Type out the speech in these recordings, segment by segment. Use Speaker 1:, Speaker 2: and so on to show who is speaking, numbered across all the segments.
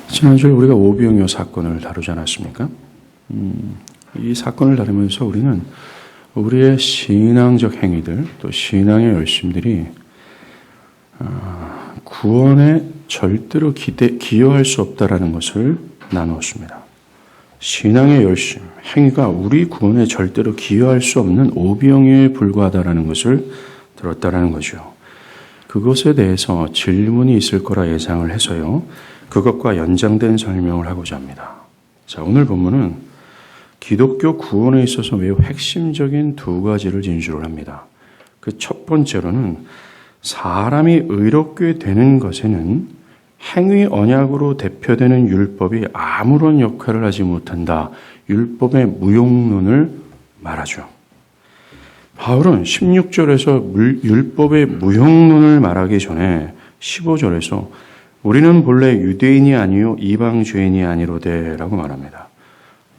Speaker 1: 지난주에 우리가 오병이어 사건을 다루지 않았습니까? 이 사건을 다루면서 우리는 우리의 신앙적 행위들, 또 신앙의 열심들이 구원에 절대로 기여할 수 없다라는 것을 나누었습니다. 신앙의 열심, 행위가 우리 구원에 절대로 기여할 수 없는 오병이어에 불과하다라는 것을 들었다라는 거죠. 그것에 대해서 질문이 있을 거라 예상을 해서요, 그것과 연장된 설명을 하고자 합니다. 자, 오늘 본문은 기독교 구원에 있어서 매우 핵심적인 두 가지를 진술을 합니다. 그 첫 번째로는 사람이 의롭게 되는 것에는 행위 언약으로 대표되는 율법이 아무런 역할을 하지 못한다. 율법의 무용론을 말하죠. 바울은 16절에서 율법의 무용론을 말하기 전에 15절에서 우리는 본래 유대인이 아니요 이방 죄인이 아니로되 라고 말합니다.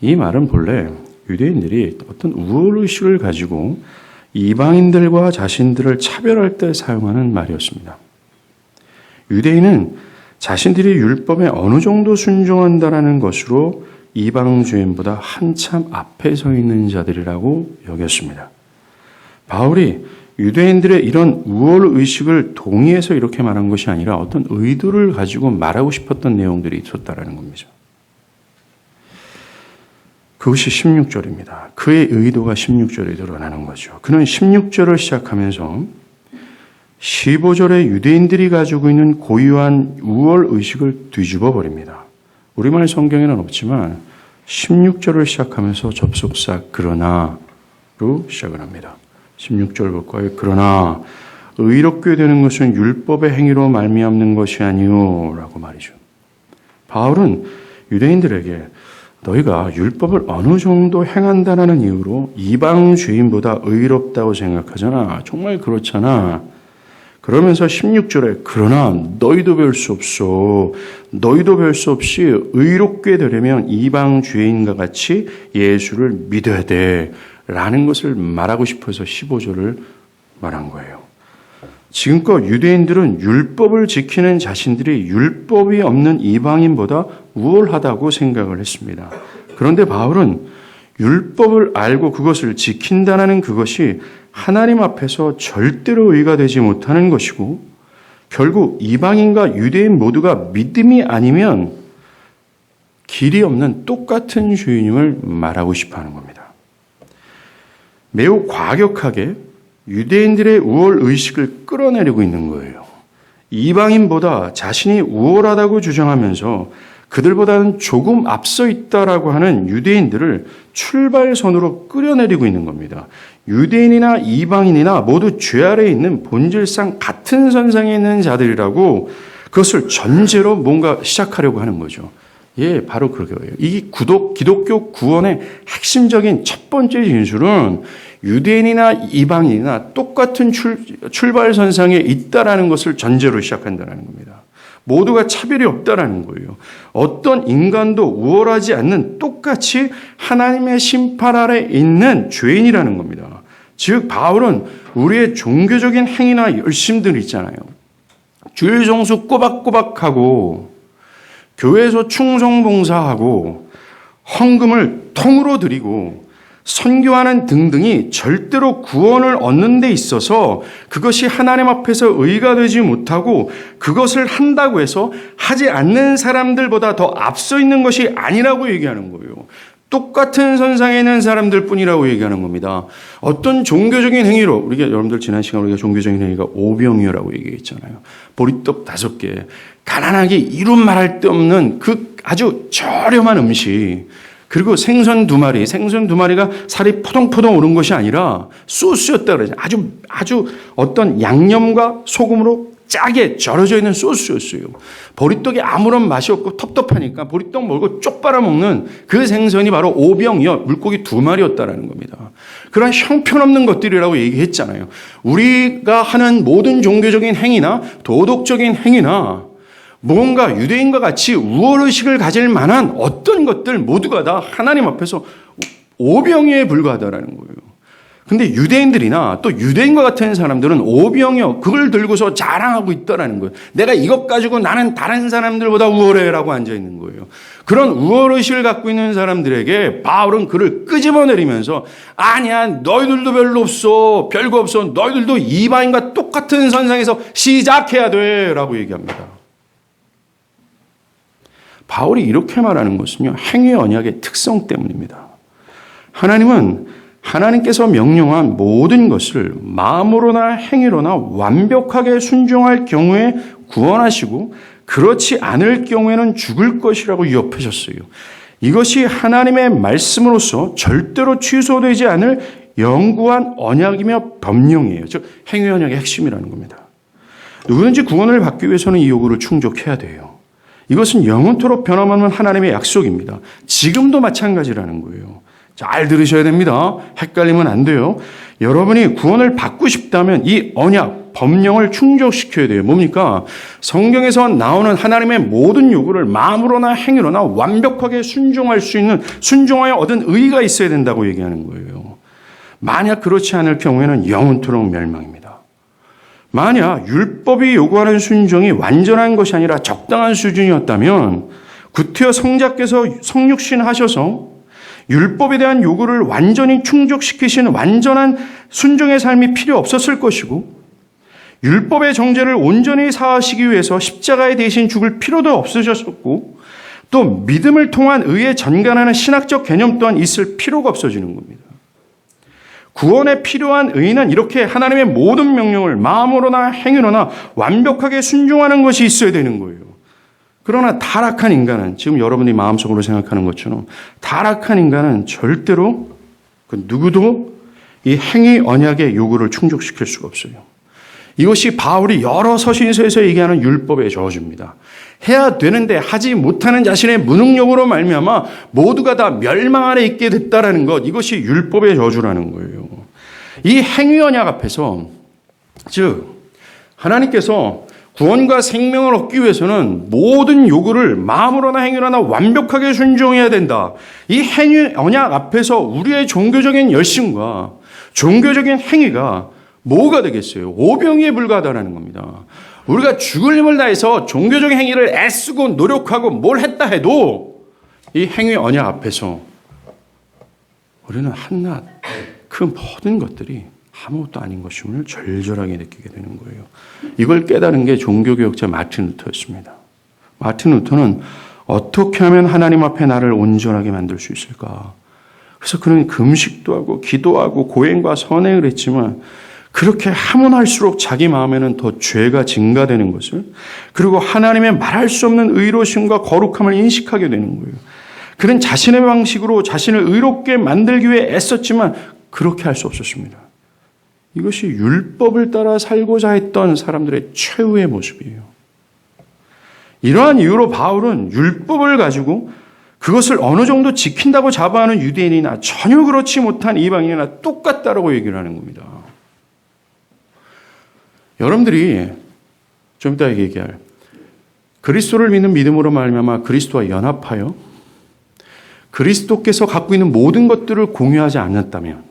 Speaker 1: 이 말은 본래 유대인들이 어떤 우월의식을 가지고 이방인들과 자신들을 차별할 때 사용하는 말이었습니다. 유대인은 자신들이 율법에 어느 정도 순종한다라는 것으로 이방 죄인보다 한참 앞에 서 있는 자들이라고 여겼습니다. 바울이 유대인들의 이런 우월의식을 동의해서 이렇게 말한 것이 아니라 어떤 의도를 가지고 말하고 싶었던 내용들이 있었다라는 겁니다. 그것이 16절입니다. 그의 의도가 16절에 드러나는 거죠. 그는 16절을 시작하면서 15절에 유대인들이 가지고 있는 고유한 우월의식을 뒤집어 버립니다. 우리말 성경에는 없지만 16절을 시작하면서 접속사 그러나로 시작을 합니다. 16절 볼까요? 그러나 의롭게 되는 것은 율법의 행위로 말미암는 것이 아니요 라고 말이죠. 바울은 유대인들에게 너희가 율법을 어느 정도 행한다는 이유로 이방 죄인보다 의롭다고 생각하잖아. 정말 그렇잖아. 그러면서 16절에 그러나 너희도 별 수 없어. 너희도 별 수 없이 의롭게 되려면 이방 죄인과 같이 예수를 믿어야 돼. 라는 것을 말하고 싶어서 15절을 말한 거예요. 지금껏 유대인들은 율법을 지키는 자신들이 율법이 없는 이방인보다 우월하다고 생각을 했습니다. 그런데 바울은 율법을 알고 그것을 지킨다는 그것이 하나님 앞에서 절대로 의가 되지 못하는 것이고 결국 이방인과 유대인 모두가 믿음이 아니면 길이 없는 똑같은 죄인임을 말하고 싶어하는 겁니다. 매우 과격하게 유대인들의 우월의식을 끌어내리고 있는 거예요. 이방인보다 자신이 우월하다고 주장하면서 그들보다는 조금 앞서 있다라고 하는 유대인들을 출발선으로 끌어내리고 있는 겁니다. 유대인이나 이방인이나 모두 죄 아래에 있는 본질상 같은 선상에 있는 자들이라고 그것을 전제로 뭔가 시작하려고 하는 거죠. 예, 바로 그거예요. 이 기독교 구원의 핵심적인 첫 번째 진술은 유대인이나 이방인이나 똑같은 출발선상에 있다라는 것을 전제로 시작한다는 겁니다. 모두가 차별이 없다라는 거예요. 어떤 인간도 우월하지 않는 똑같이 하나님의 심판 아래 있는 죄인이라는 겁니다. 즉 바울은 우리의 종교적인 행위나 열심들 있잖아요. 주일 정수 꼬박꼬박하고 교회에서 충성봉사하고 헌금을 통으로 드리고 선교하는 등등이 절대로 구원을 얻는 데 있어서 그것이 하나님 앞에서 의가 되지 못하고 그것을 한다고 해서 하지 않는 사람들보다 더 앞서 있는 것이 아니라고 얘기하는 거예요. 똑같은 선상에 있는 사람들 뿐이라고 얘기하는 겁니다. 어떤 종교적인 행위로, 우리가 여러분들 지난 시간에 우리가 종교적인 행위가 오병이어라고 얘기했잖아요. 보리떡 5개, 가난하게 이루 말할 데 없는 그 아주 저렴한 음식, 그리고 생선 2마리, 생선 2마리가 살이 포동포동 오른 것이 아니라 소스였다 그러죠. 아주 어떤 양념과 소금으로 짜게 절여져 있는 소스였어요. 보리떡이 아무런 맛이 없고 텁텁하니까 보리떡 먹고 쪽 빨아먹는 그 생선이 바로 오병이어 물고기 2마리였다라는 겁니다. 그런 형편없는 것들이라고 얘기했잖아요. 우리가 하는 모든 종교적인 행위나 도덕적인 행위나 뭔가 유대인과 같이 우월의식을 가질 만한 어떤 것들 모두가 다 하나님 앞에서 오병이어에 불과하다라는 거예요. 근데 유대인들이나 또 유대인과 같은 사람들은 오병이어 그걸 들고서 자랑하고 있다라는 거예요. 내가 이것 가지고 나는 다른 사람들보다 우월해라고 앉아 있는 거예요. 그런 우월의식을 갖고 있는 사람들에게 바울은 그를 끄집어내리면서 아니야 너희들도 별로 없어 별거 없어 너희들도 이방인과 똑같은 선상에서 시작해야 돼라고 얘기합니다. 바울이 이렇게 말하는 것은요 행위 언약의 특성 때문입니다. 하나님께서 명령한 모든 것을 마음으로나 행위로나 완벽하게 순종할 경우에 구원하시고 그렇지 않을 경우에는 죽을 것이라고 위협하셨어요. 이것이 하나님의 말씀으로서 절대로 취소되지 않을 영구한 언약이며 법령이에요. 즉 행위 언약의 핵심이라는 겁니다. 누구든지 구원을 받기 위해서는 이 요구를 충족해야 돼요. 이것은 영원토록 변함없는 하나님의 약속입니다. 지금도 마찬가지라는 거예요. 잘 들으셔야 됩니다. 헷갈리면 안 돼요. 여러분이 구원을 받고 싶다면 이 언약, 법령을 충족시켜야 돼요. 뭡니까? 성경에서 나오는 하나님의 모든 요구를 마음으로나 행위로나 완벽하게 순종할 수 있는 순종하여 얻은 의의가 있어야 된다고 얘기하는 거예요. 만약 그렇지 않을 경우에는 영원토록 멸망입니다. 만약 율법이 요구하는 순종이 완전한 것이 아니라 적당한 수준이었다면 구태여 성자께서 성육신 하셔서 율법에 대한 요구를 완전히 충족시키신 완전한 순종의 삶이 필요 없었을 것이고 율법의 정죄를 온전히 사하시기 위해서 십자가에 대신 죽을 필요도 없으셨었고 또 믿음을 통한 의에 전간하는 신학적 개념 또한 있을 필요가 없어지는 겁니다. 구원에 필요한 의는 이렇게 하나님의 모든 명령을 마음으로나 행위로나 완벽하게 순종하는 것이 있어야 되는 거예요. 그러나 타락한 인간은 지금 여러분이 마음속으로 생각하는 것처럼 타락한 인간은 절대로 그 누구도 이 행위 언약의 요구를 충족시킬 수가 없어요. 이것이 바울이 여러 서신서에서 얘기하는 율법의 저주입니다. 해야 되는데 하지 못하는 자신의 무능력으로 말미암아 모두가 다 멸망 아래 있게 됐다라는 것, 이것이 율법의 저주라는 거예요. 이 행위 언약 앞에서 즉 하나님께서 구원과 생명을 얻기 위해서는 모든 요구를 마음으로나 행위로나 완벽하게 순종해야 된다. 이 행위 언약 앞에서 우리의 종교적인 열심과 종교적인 행위가 뭐가 되겠어요? 오병이에 불과하다는 겁니다. 우리가 죽을 힘을 다해서 종교적인 행위를 애쓰고 노력하고 뭘 했다 해도 이 행위 언약 앞에서 우리는 한낱 그 모든 것들이 아무것도 아닌 것임을 절절하게 느끼게 되는 거예요. 이걸 깨달은 게 종교개혁자 마틴 루터였습니다. 마틴 루터는 어떻게 하면 하나님 앞에 나를 온전하게 만들 수 있을까? 그래서 그는 금식도 하고 기도하고 고행과 선행을 했지만 그렇게 하면 할수록 자기 마음에는 더 죄가 증가되는 것을 그리고 하나님의 말할 수 없는 의로심과 거룩함을 인식하게 되는 거예요. 그는 자신의 방식으로 자신을 의롭게 만들기 위해 애썼지만 그렇게 할 수 없었습니다. 이것이 율법을 따라 살고자 했던 사람들의 최후의 모습이에요. 이러한 이유로 바울은 율법을 가지고 그것을 어느 정도 지킨다고 자부하는 유대인이나 전혀 그렇지 못한 이방인이나 똑같다라고 얘기를 하는 겁니다. 여러분들이 좀 이따 얘기할 그리스도를 믿는 믿음으로 말미암아 그리스도와 연합하여 그리스도께서 갖고 있는 모든 것들을 공유하지 않았다면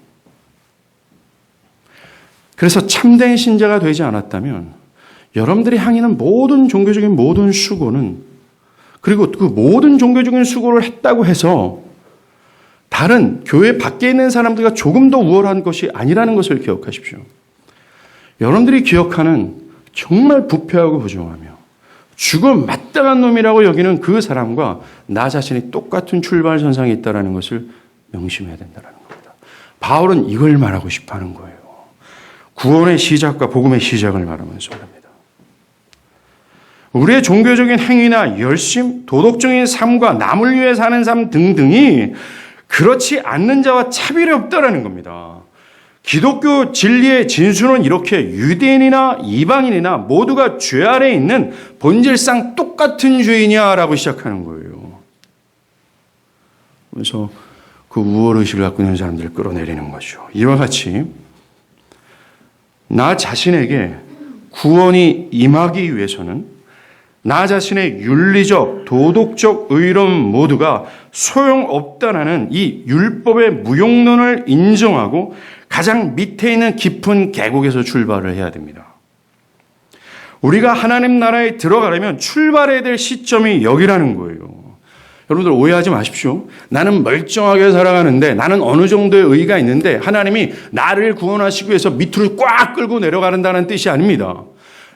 Speaker 1: 그래서 참된 신자가 되지 않았다면 여러분들이 향하는 모든 종교적인 모든 수고는 그리고 그 모든 종교적인 수고를 했다고 해서 다른 교회 밖에 있는 사람들과 조금 더 우월한 것이 아니라는 것을 기억하십시오. 여러분들이 기억하는 정말 부패하고 부정하며 죽음 마땅한 놈이라고 여기는 그 사람과 나 자신이 똑같은 출발선상에 있다는 것을 명심해야 된다는 겁니다. 바울은 이걸 말하고 싶어하는 거예요. 구원의 시작과 복음의 시작을 말하면서 말합니다. 우리의 종교적인 행위나 열심, 도덕적인 삶과 남을 위해 사는 삶 등등이 그렇지 않는 자와 차별이 없다는 겁니다. 기독교 진리의 진수는 이렇게 유대인이나 이방인이나 모두가 죄 아래에 있는 본질상 똑같은 죄인이야라고 시작하는 거예요. 그래서 그 우월의식을 갖고 있는 사람들을 끌어내리는 거죠. 이와 같이 나 자신에게 구원이 임하기 위해서는 나 자신의 윤리적, 도덕적 의로움 모두가 소용없다라는 이 율법의 무용론을 인정하고 가장 밑에 있는 깊은 계곡에서 출발을 해야 됩니다. 우리가 하나님 나라에 들어가려면 출발해야 될 시점이 여기라는 거예요. 여러분들 오해하지 마십시오. 나는 멀쩡하게 살아가는데, 나는 어느 정도의 의의가 있는데 하나님이 나를 구원하시기 위해서 밑으로 꽉 끌고 내려가는다는 뜻이 아닙니다.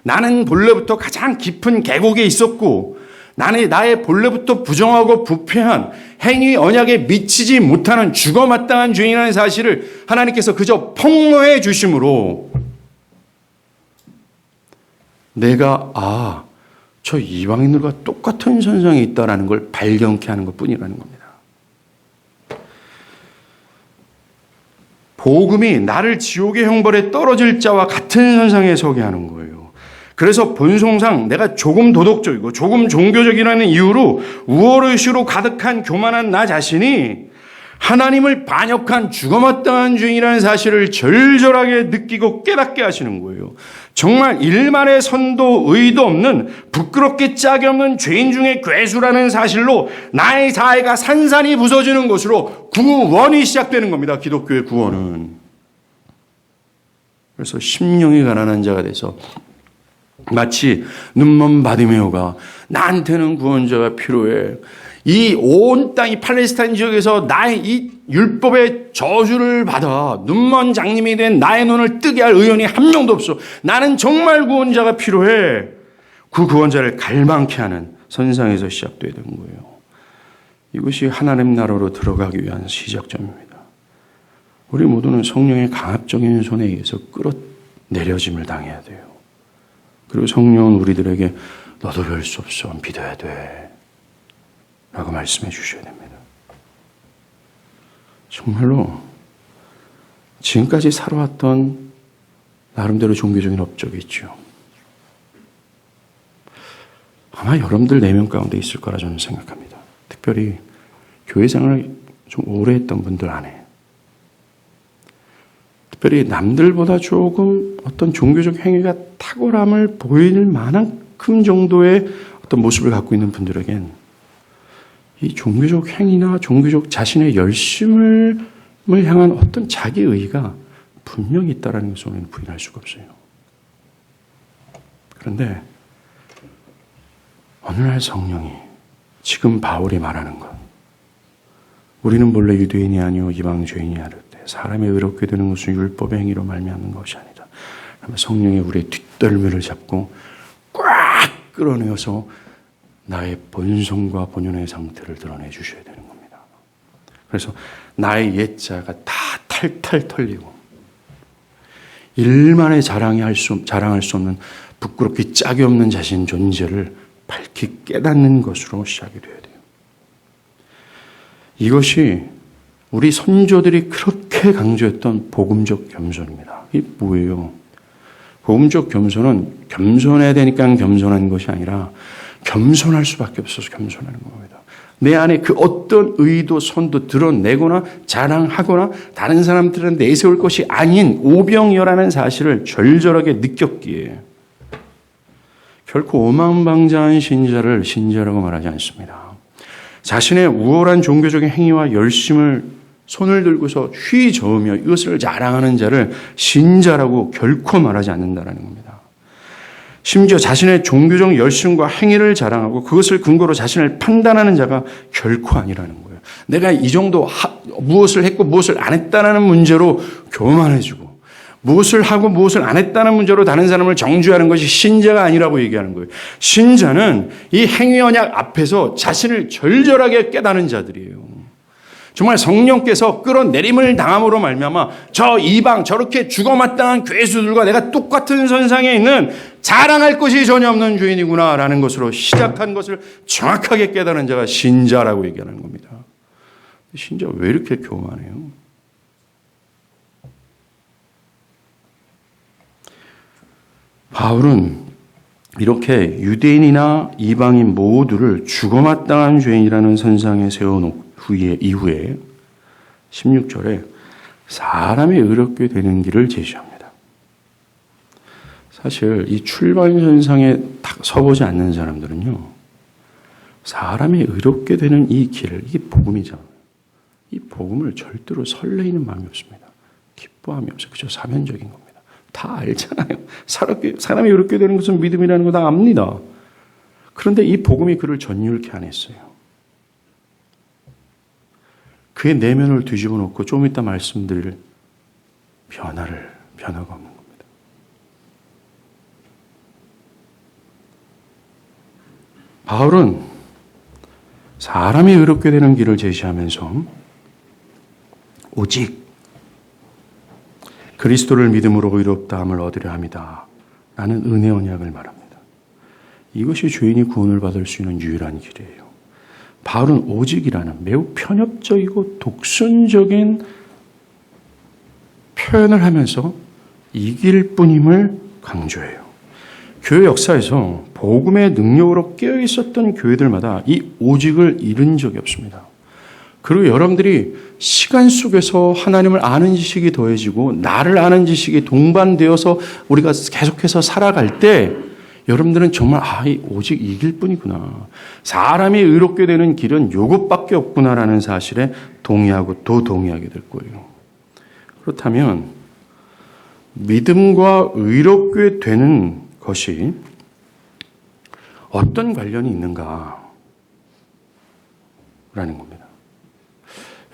Speaker 1: 나는 본래부터 가장 깊은 계곡에 있었고, 나의 본래부터 부정하고 부패한 행위 언약에 미치지 못하는 죽어마땅한 죄인이라는 사실을 하나님께서 그저 폭로해 주심으로 내가 저 이방인들과 똑같은 선상에 있다라는 걸 발견케 하는 것뿐이라는 겁니다. 복음이 나를 지옥의 형벌에 떨어질 자와 같은 선상에 서게 하는 거예요. 그래서 본성상 내가 조금 도덕적이고 조금 종교적이라는 이유로 우월의식으로 가득한 교만한 나 자신이 하나님을 반역한 죽어마땅한 죄인이라는 사실을 절절하게 느끼고 깨닫게 하시는 거예요. 정말 일말의 선도 의도 없는 부끄럽게 짝이 없는 죄인 중에 괴수라는 사실로 나의 자아가 산산이 부서지는 것으로 구원이 시작되는 겁니다. 기독교의 구원은. 그래서 심령이 가난한 자가 돼서 마치 눈먼 바디메오가 나한테는 구원자가 필요해. 이 온 땅이 팔레스타인 지역에서 나의 이 율법의 저주를 받아 눈먼 장님이 된 나의 눈을 뜨게 할 의원이 한 명도 없어. 나는 정말 구원자가 필요해. 그 구원자를 갈망케 하는 선상에서 시작돼야 되는 거예요. 이것이 하나님 나라로 들어가기 위한 시작점입니다. 우리 모두는 성령의 강압적인 손에 의해서 끌어내려짐을 당해야 돼요. 그리고 성령은 우리들에게 너도 별 수 없어. 믿어야 돼. 라고 말씀해 주셔야 됩니다. 정말로 지금까지 살아왔던 나름대로 종교적인 업적이 있죠. 아마 여러분들 4명 가운데 있을 거라 저는 생각합니다. 특별히 교회 생활을 좀 오래 했던 분들 안에. 특별히 남들보다 조금 어떤 종교적 행위가 탁월함을 보일 만큼 정도의 어떤 모습을 갖고 있는 분들에겐 이 종교적 행위나 종교적 자신의 열심을 향한 어떤 자기의의가 분명히 있다는 것을 우리는 부인할 수가 없어요. 그런데 어느 날 성령이 지금 바울이 말하는 것, 우리는 본래 유대인이 아니오 이방 죄인이 하르되 사람이 의롭게 되는 것은 율법의 행위로 말미암는 것이 아니다. 성령이 우리의 뒷덜미를 잡고 꽉 끌어내어서 나의 본성과 본연의 상태를 드러내 주셔야 되는 겁니다. 그래서 나의 옛자가 다 탈탈 털리고 일만의 자랑할 수 없는 부끄럽기 짝이 없는 자신 존재를 밝히 깨닫는 것으로 시작이 되어야 돼요. 이것이 우리 선조들이 그렇게 강조했던 복음적 겸손입니다. 이게 뭐예요? 복음적 겸손은 겸손해야 되니까 겸손한 것이 아니라 겸손할 수밖에 없어서 겸손하는 겁니다. 내 안에 그 어떤 의도, 선도 드러내거나 자랑하거나 다른 사람들은 내세울 것이 아닌 오병이어라는 사실을 절절하게 느꼈기에 결코 오만방자한 신자를 신자라고 말하지 않습니다. 자신의 우월한 종교적인 행위와 열심을 손을 들고서 휘저으며 이것을 자랑하는 자를 신자라고 결코 말하지 않는다는 겁니다. 심지어 자신의 종교적 열심과 행위를 자랑하고 그것을 근거로 자신을 판단하는 자가 결코 아니라는 거예요. 내가 이 정도 무엇을 했고 무엇을 안 했다는 문제로 교만해지고 무엇을 하고 무엇을 안 했다는 문제로 다른 사람을 정죄하는 것이 신자가 아니라고 얘기하는 거예요. 신자는 이 행위 언약 앞에서 자신을 절절하게 깨닫는 자들이에요. 정말 성령께서 끌어내림을 당함으로 말미암아 저 이방 저렇게 죽어마땅한 괴수들과 내가 똑같은 선상에 있는 자랑할 것이 전혀 없는 죄인이구나라는 것으로 시작한 것을 정확하게 깨닫는 자가 신자라고 얘기하는 겁니다. 신자 왜 이렇게 교만해요? 바울은 이렇게 유대인이나 이방인 모두를 죽어마땅한 죄인이라는 선상에 세워놓고 이후에 16절에 사람이 의롭게 되는 길을 제시합니다. 사실 이 출발선상에 딱 서보지 않는 사람들은요, 사람이 의롭게 되는 이 길, 이게 복음이잖아요. 이 복음을 절대로 설레이는 마음이 없습니다. 기뻐함이 없어요. 그죠? 사면적인 겁니다. 다 알잖아요. 사람이 의롭게 되는 것은 믿음이라는 거 다 압니다. 그런데 이 복음이 그를 전율케 안 했어요. 그의 내면을 뒤집어 놓고 좀 이따 말씀드릴 변화가 없는 겁니다. 바울은 사람이 의롭게 되는 길을 제시하면서 오직 그리스도를 믿음으로 의롭다함을 얻으려 함이다 라는 은혜 언약을 말합니다. 이것이 죄인이 구원을 받을 수 있는 유일한 길이에요. 바울은 오직이라는 매우 편협적이고 독선적인 표현을 하면서 이 길뿐임을 강조해요. 교회 역사에서 복음의 능력으로 깨어 있었던 교회들마다 이 오직을 잃은 적이 없습니다. 그리고 여러분들이 시간 속에서 하나님을 아는 지식이 더해지고 나를 아는 지식이 동반되어서 우리가 계속해서 살아갈 때 여러분들은 정말 오직 이 길뿐이구나. 사람이 의롭게 되는 길은 이것밖에 없구나라는 사실에 동의하고 또 동의하게 될 거예요. 그렇다면 믿음과 의롭게 되는 것이 어떤 관련이 있는가라는 겁니다.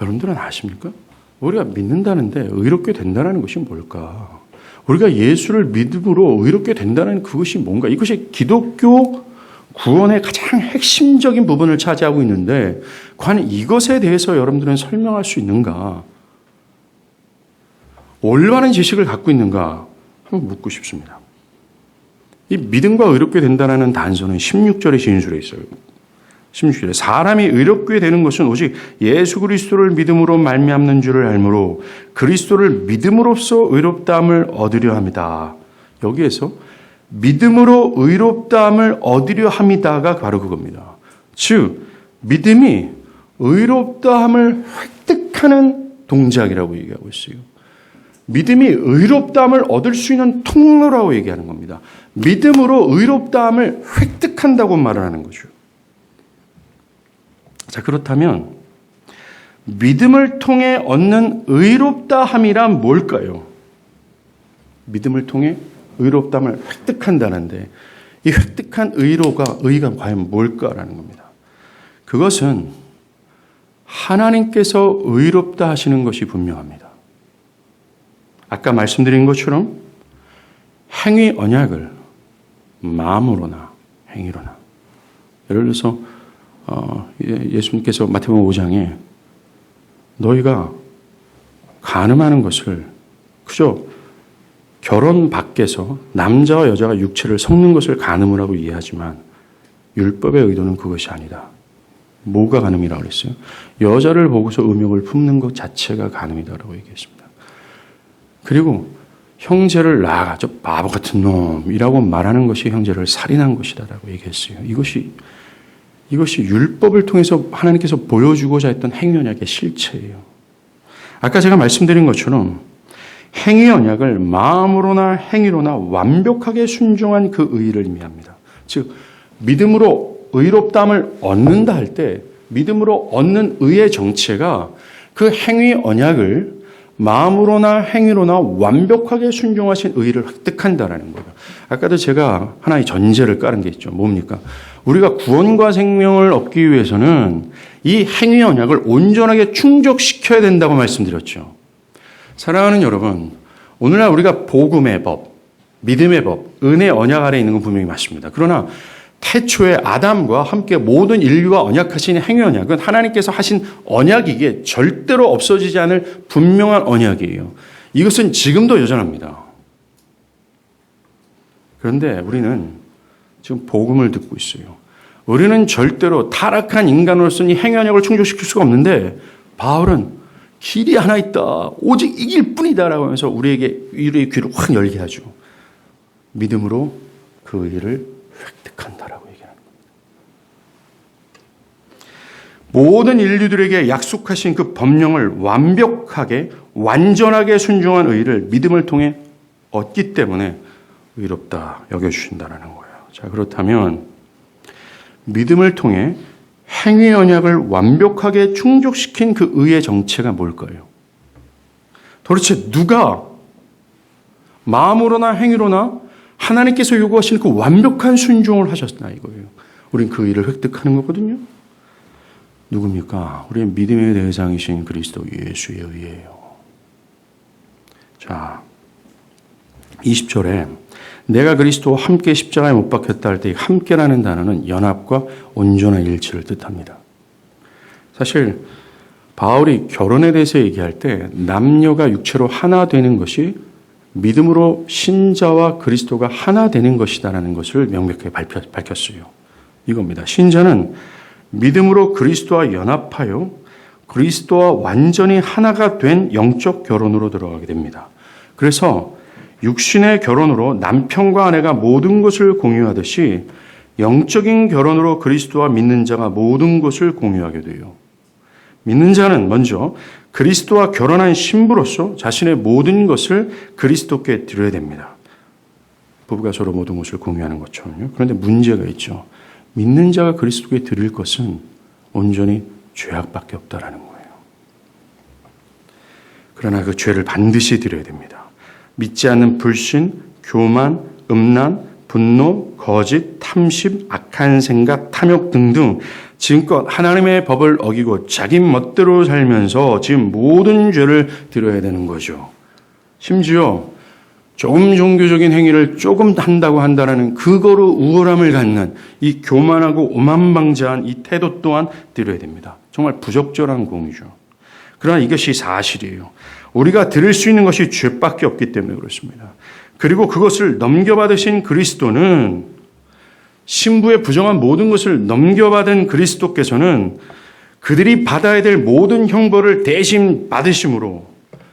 Speaker 1: 여러분들은 아십니까? 우리가 믿는다는데 의롭게 된다는 것이 뭘까? 우리가 예수를 믿음으로 의롭게 된다는 그것이 뭔가? 이것이 기독교 구원의 가장 핵심적인 부분을 차지하고 있는데 과연 이것에 대해서 여러분들은 설명할 수 있는가? 올바른 지식을 갖고 있는가? 한번 묻고 싶습니다. 이 믿음과 의롭게 된다는 단서는 16절의 진술에 있어요. 16절에 사람이 의롭게 되는 것은 오직 예수 그리스도를 믿음으로 말미암는 줄을 알므로 그리스도를 믿음으로써 의롭다함을 얻으려 합니다. 여기에서 믿음으로 의롭다함을 얻으려 합니다가 바로 그겁니다. 즉 믿음이 의롭다함을 획득하는 동작이라고 얘기하고 있어요. 믿음이 의롭다함을 얻을 수 있는 통로라고 얘기하는 겁니다. 믿음으로 의롭다함을 획득한다고 말을 하는 거죠. 자, 그렇다면 믿음을 통해 얻는 의롭다함이란 뭘까요? 믿음을 통해 의롭다함을 획득한다는데 이 획득한 의가 과연 뭘까라는 겁니다. 그것은 하나님께서 의롭다 하시는 것이 분명합니다. 아까 말씀드린 것처럼 행위 언약을 마음으로나 행위로나, 예를 들어서 예수님께서 마태복음 5장에 너희가 간음하는 것을 그저 결혼 밖에서 남자와 여자가 육체를 섞는 것을 간음을 하고 이해하지만 율법의 의도는 그것이 아니다. 뭐가 간음이라고 그랬어요? 여자를 보고서 음욕을 품는 것 자체가 간음이다라고 얘기했습니다. 그리고 형제를 나아가 저 바보 같은 놈이라고 말하는 것이 형제를 살인한 것이다라고 얘기했어요. 이것이 율법을 통해서 하나님께서 보여주고자 했던 행위 언약의 실체예요. 아까 제가 말씀드린 것처럼 행위 언약을 마음으로나 행위로나 완벽하게 순종한 그 의의를 의미합니다. 즉 믿음으로 의롭다함을 얻는다 할 때 믿음으로 얻는 의의 정체가 그 행위 언약을 마음으로나 행위로나 완벽하게 순종하신 의의를 획득한다라는 거예요. 아까도 제가 하나의 전제를 깔은 게 있죠. 뭡니까? 우리가 구원과 생명을 얻기 위해서는 이 행위 언약을 온전하게 충족시켜야 된다고 말씀드렸죠. 사랑하는 여러분, 오늘날 우리가 복음의 법, 믿음의 법, 은혜 언약 아래 있는 건 분명히 맞습니다. 그러나 태초에 아담과 함께 모든 인류와 언약하신 행위 언약은 하나님께서 하신 언약이기에 절대로 없어지지 않을 분명한 언약이에요. 이것은 지금도 여전합니다. 그런데 우리는 지금 복음을 듣고 있어요. 우리는 절대로 타락한 인간으로서는 이 행위 언약을 충족시킬 수가 없는데 바울은 길이 하나 있다. 오직 이 길뿐이다라고 하면서 우리의 귀를 확 열게 하죠. 믿음으로 그 일을 획득한다라고 얘기하는 겁니다. 모든 인류들에게 약속하신 그 법령을 완벽하게 완전하게 순종한 의를 믿음을 통해 얻기 때문에 의롭다 여겨주신다는 거예요. 자, 그렇다면 믿음을 통해 행위 언약을 완벽하게 충족시킨 그 의의 정체가 뭘까요? 도대체 누가 마음으로나 행위로나 하나님께서 요구하시는 그 완벽한 순종을 하셨나 이거예요. 우린 그 의를 획득하는 거거든요. 누굽니까? 우리의 믿음의 대상이신 그리스도 예수의 의예요. 자, 20절에 내가 그리스도와 함께 십자가에 못 박혔다 할 때 함께라는 단어는 연합과 온전한 일치를 뜻합니다. 사실 바울이 결혼에 대해서 얘기할 때 남녀가 육체로 하나 되는 것이 믿음으로 신자와 그리스도가 하나 되는 것이다라는 것을 명백하게 밝혔어요. 이겁니다. 신자는 믿음으로 그리스도와 연합하여 그리스도와 완전히 하나가 된 영적 결혼으로 들어가게 됩니다. 그래서 육신의 결혼으로 남편과 아내가 모든 것을 공유하듯이 영적인 결혼으로 그리스도와 믿는 자가 모든 것을 공유하게 돼요. 믿는 자는 먼저 그리스도와 결혼한 신부로서 자신의 모든 것을 그리스도께 드려야 됩니다. 부부가 서로 모든 것을 공유하는 것처럼요. 그런데 문제가 있죠. 믿는 자가 그리스도께 드릴 것은 온전히 죄악밖에 없다라는 거예요. 그러나 그 죄를 반드시 드려야 됩니다. 믿지 않는 불신, 교만, 음란, 분노, 거짓, 탐심, 악한 생각, 탐욕 등등 지금껏 하나님의 법을 어기고 자기 멋대로 살면서 지금 모든 죄를 드려야 되는 거죠. 심지어 조금 종교적인 행위를 조금 한다고 한다는 그거로 우월함을 갖는 이 교만하고 오만방자한 이 태도 또한 드려야 됩니다. 정말 부적절한 공이죠. 그러나 이것이 사실이에요. 우리가 드릴 수 있는 것이 죄밖에 없기 때문에 그렇습니다. 그리고 그것을 넘겨받으신 그리스도는 신부의 부정한 모든 것을 넘겨받은 그리스도께서는 그들이 받아야 될 모든 형벌을 대신 받으심으로,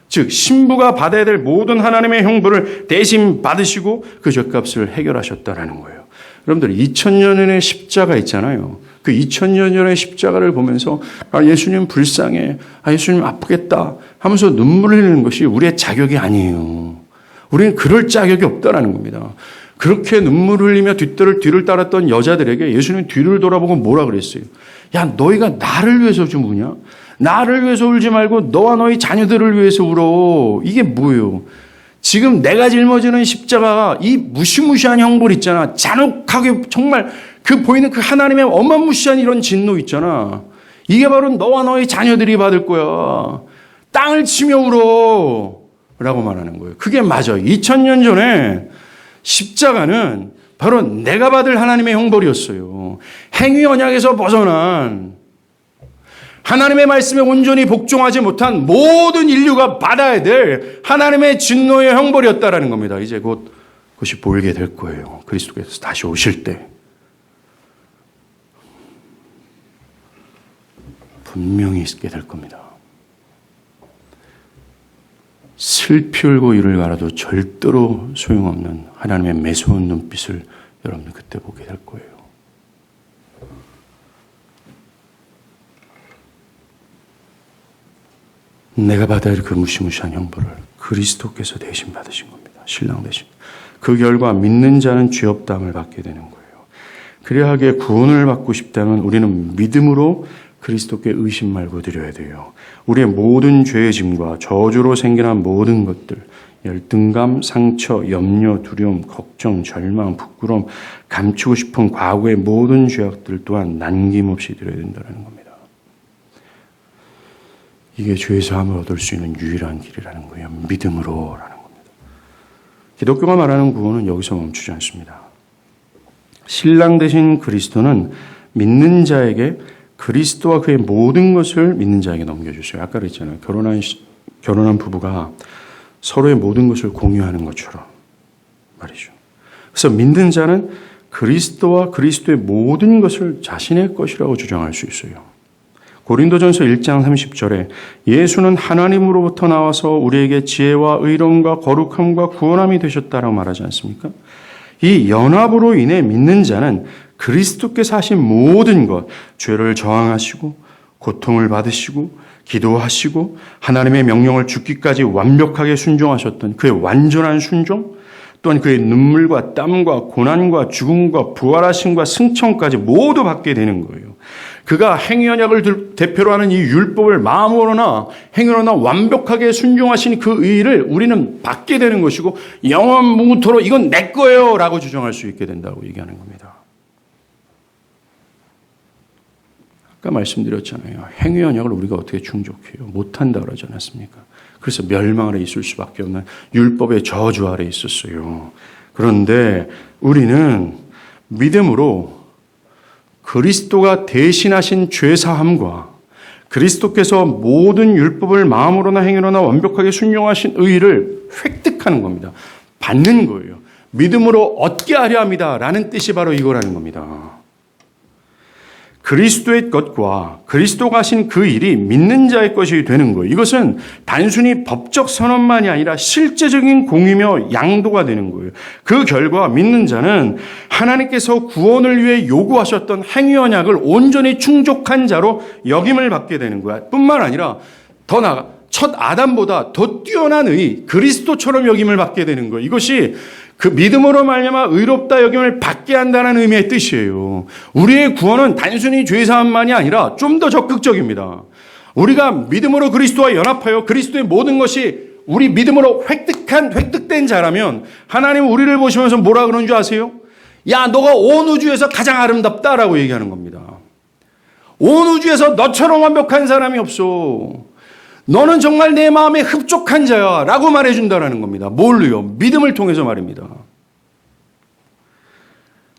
Speaker 1: 즉 신부가 받아야 될 모든 하나님의 형벌을 대신 받으시고 그 죄값을 해결하셨다라는 거예요. 여러분들 2000년 전의 십자가 있잖아요. 그 2000년 전의 십자가를 보면서 예수님 불쌍해, 예수님 아프겠다 하면서 눈물을 흘리는 것이 우리의 자격이 아니에요. 우리는 그럴 자격이 없다라는 겁니다. 그렇게 눈물을 흘리며 뒤를 따랐던 여자들에게 예수님 뒤를 돌아보고 뭐라 그랬어요? 야, 너희가 나를 위해서 좀 우냐? 나를 위해서 울지 말고 너와 너희 자녀들을 위해서 울어. 이게 뭐예요? 지금 내가 짊어지는 십자가가 이 무시무시한 형벌 있잖아. 잔혹하게 정말 그 보이는 그 하나님의 어마무시한 이런 진노 있잖아. 이게 바로 너와 너희 자녀들이 받을 거야. 땅을 치며 울어. 라고 말하는 거예요. 그게 맞아요. 2000년 전에 십자가는 바로 내가 받을 하나님의 형벌이었어요. 행위 언약에서 벗어난 하나님의 말씀에 온전히 복종하지 못한 모든 인류가 받아야 될 하나님의 진노의 형벌이었다라는 겁니다. 이제 곧 그것이 보이게 될 거예요. 그리스도께서 다시 오실 때. 분명히 있게 될 겁니다. 슬피 울고 이를 갈아도 절대로 소용없는 하나님의 매서운 눈빛을 여러분들 그때 보게 될 거예요. 내가 받아야 할 그 무시무시한 형벌을 그리스도께서 대신 받으신 겁니다. 신랑 대신. 그 결과 믿는 자는 죄 없다함을 받게 되는 거예요. 그래야 하기에 구원을 받고 싶다면 우리는 믿음으로 그리스도께 의심 말고 드려야 돼요. 우리의 모든 죄의 짐과 저주로 생겨난 모든 것들, 열등감, 상처, 염려, 두려움, 걱정, 절망, 부끄러움, 감추고 싶은 과거의 모든 죄악들 또한 남김없이 드려야 된다는 겁니다. 이게 죄 사함을 얻을 수 있는 유일한 길이라는 거예요. 믿음으로라는 겁니다. 기독교가 말하는 구원은 여기서 멈추지 않습니다. 신랑 되신 그리스도는 믿는 자에게 그리스도와 그의 모든 것을 믿는 자에게 넘겨주세요. 아까 그랬잖아요. 결혼한 부부가 서로의 모든 것을 공유하는 것처럼 말이죠. 그래서 믿는 자는 그리스도와 그리스도의 모든 것을 자신의 것이라고 주장할 수 있어요. 고린도전서 1장 30절에 예수는 하나님으로부터 나와서 우리에게 지혜와 의로움과 거룩함과 구원함이 되셨다라고 말하지 않습니까? 이 연합으로 인해 믿는 자는 그리스도께서 하신 모든 것, 죄를 저항하시고 고통을 받으시고 기도하시고 하나님의 명령을 죽기까지 완벽하게 순종하셨던 그의 완전한 순종, 또한 그의 눈물과 땀과 고난과 죽음과 부활하심과 승천까지 모두 받게 되는 거예요. 그가 행위언약을 대표로 하는 이 율법을 마음으로나 행위로나 완벽하게 순종하신 그 의의를 우리는 받게 되는 것이고 영원무토록 이건 내 거예요 라고 주장할 수 있게 된다고 얘기하는 겁니다. 아까 말씀드렸잖아요. 행위언약을 우리가 어떻게 충족해요? 못한다 그러지 않았습니까? 그래서 멸망 아래 있을 수밖에 없는 율법의 저주 아래 있었어요. 그런데 우리는 믿음으로 그리스도가 대신하신 죄사함과 그리스도께서 모든 율법을 마음으로나 행위로나 완벽하게 순종하신 의의를 획득하는 겁니다. 받는 거예요. 믿음으로 얻게 하려 합니다. 라는 뜻이 바로 이거라는 겁니다. 그리스도의 것과 그리스도가 하신 그 일이 믿는 자의 것이 되는 거예요. 이것은 단순히 법적 선언만이 아니라 실제적인 공의며 양도가 되는 거예요. 그 결과 믿는 자는 하나님께서 구원을 위해 요구하셨던 행위 언약을 온전히 충족한 자로 역임을 받게 되는 거야. 뿐만 아니라 더 나아가 첫 아담보다 더 뛰어난 의, 그리스도처럼 역임을 받게 되는 거예요. 이것이 그 믿음으로 말미암아 의롭다 여김을 받게 한다는 의미의 뜻이에요. 우리의 구원은 단순히 죄사함만이 아니라 좀 더 적극적입니다. 우리가 믿음으로 그리스도와 연합하여 그리스도의 모든 것이 우리 믿음으로 획득된 자라면 하나님은 우리를 보시면서 뭐라 그러는 줄 아세요? 야, 너가 온 우주에서 가장 아름답다라고 얘기하는 겁니다. 온 우주에서 너처럼 완벽한 사람이 없어. 너는 정말 내 마음에 흡족한 자야 라고 말해준다는 겁니다. 뭘로요? 믿음을 통해서 말입니다.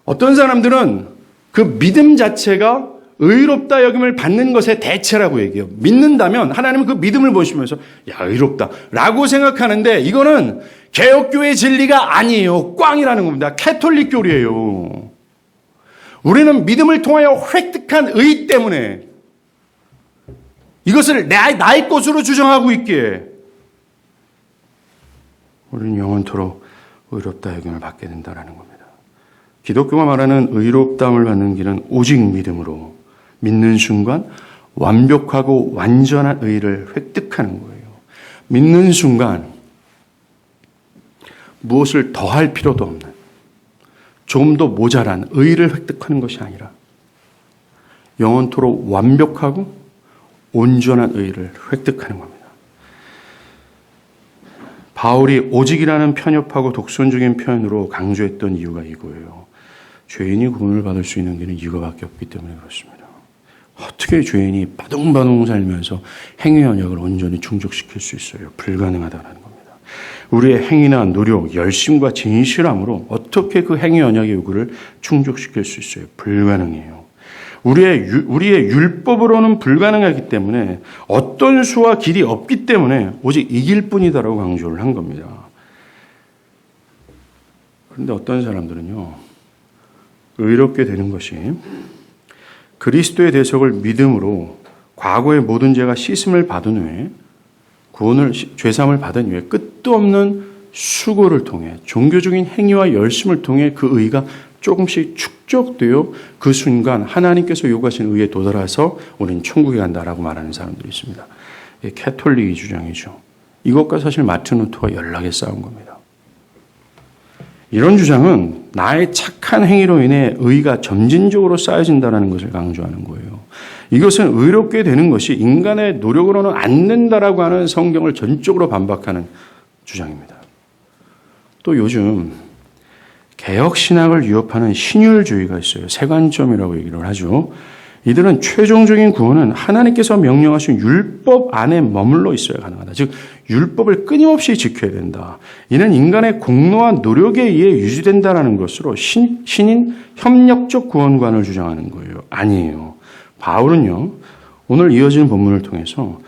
Speaker 1: 어떤 사람들은 그 믿음 자체가 의롭다 여김을 받는 것의 대체라고 얘기해요. 믿는다면 하나님은 그 믿음을 보시면서 야, 의롭다 라고 생각하는데 이거는 개혁교의 진리가 아니에요. 꽝이라는 겁니다. 캐톨릭 교리예요. 우리는 믿음을 통하여 획득한 의 때문에 이것을 나의 것으로 주장하고 있기에 우리는 영원토록 의롭다 여김을 받게 된다는 겁니다. 기독교가 말하는 의롭다함을 받는 길은 오직 믿음으로 믿는 순간 완벽하고 완전한 의를 획득하는 거예요. 믿는 순간 무엇을 더할 필요도 없는 조금 더 모자란 의를 획득하는 것이 아니라 영원토록 완벽하고 온전한 의를 획득하는 겁니다. 바울이 오직이라는 편협하고 독선적인 표현으로 강조했던 이유가 이거예요. 죄인이 구원을 받을 수 있는 길은 이거밖에 없기 때문에 그렇습니다. 어떻게 죄인이 바둥바둥 살면서 행위 언약을 온전히 충족시킬 수 있어요? 불가능하다는 겁니다. 우리의 행위나 노력, 열심과 진실함으로 어떻게 그 행위 언약의 요구를 충족시킬 수 있어요? 불가능해요. 우리의 율법으로는 불가능하기 때문에 어떤 수와 길이 없기 때문에 오직 이길 뿐이다라고 강조를 한 겁니다. 그런데 어떤 사람들은요, 의롭게 되는 것이 그리스도의 대속을 믿음으로 과거의 모든 죄가 씻음을 받은 후에 죄사함을 받은 후에 끝도 없는 수고를 통해 종교적인 행위와 열심을 통해 그 의가 조금씩 축적되어 그 순간 하나님께서 요구하신 의에 도달해서 우리는 천국에 간다라고 말하는 사람들이 있습니다. 캐톨릭의 주장이죠. 이것과 사실 마틴 루터가 연락에 싸운 겁니다. 이런 주장은 나의 착한 행위로 인해 의가 점진적으로 쌓여진다는 것을 강조하는 거예요. 이것은 의롭게 되는 것이 인간의 노력으로는 안 된다라고 하는 성경을 전적으로 반박하는 주장입니다. 또 요즘 개혁신학을 위협하는 신율주의가 있어요. 세관점이라고 얘기를 하죠. 이들은 최종적인 구원은 하나님께서 명령하신 율법 안에 머물러 있어야 가능하다. 즉 율법을 끊임없이 지켜야 된다. 이는 인간의 공로와 노력에 의해 유지된다는 것으로 신인 협력적 구원관을 주장하는 거예요. 아니에요. 바울은요, 오늘 이어지는 본문을 통해서